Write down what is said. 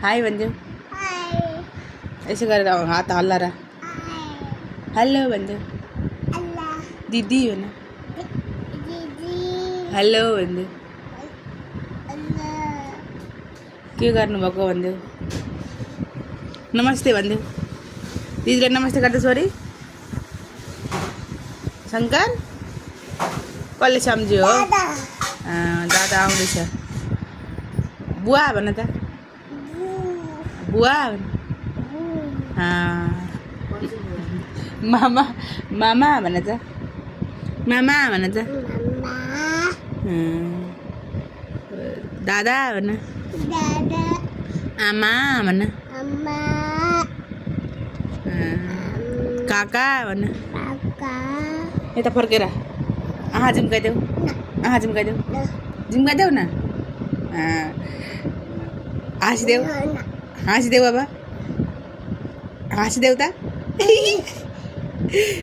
हाय बंजू हाय ऐसे कर रहा हूँ हाथ हल्ला रहा हाय हेलो बंजू अल्लाह दीदी हो ना दीदी हेलो बंजू अल्लाह के गर्नु भएको बंजू नमस्ते बंजू दिदीलाई नमस्ते गर्दा छोरी शङ्कर कसले सम्झ्यो हो दादा दादा आउँदैछ बुवा भन त बु बुवा भन बु मामा मामा भन त मामा भन त मम्मा दादा भन दादा आमा भन अम्मा काका भन काका यता फर्केर झिम्काइदेऊ झिम्काइदेऊ झिम्काइदेऊ न हाँसिदेऊ हाँसिदेऊ अब हाँसिदेऊ त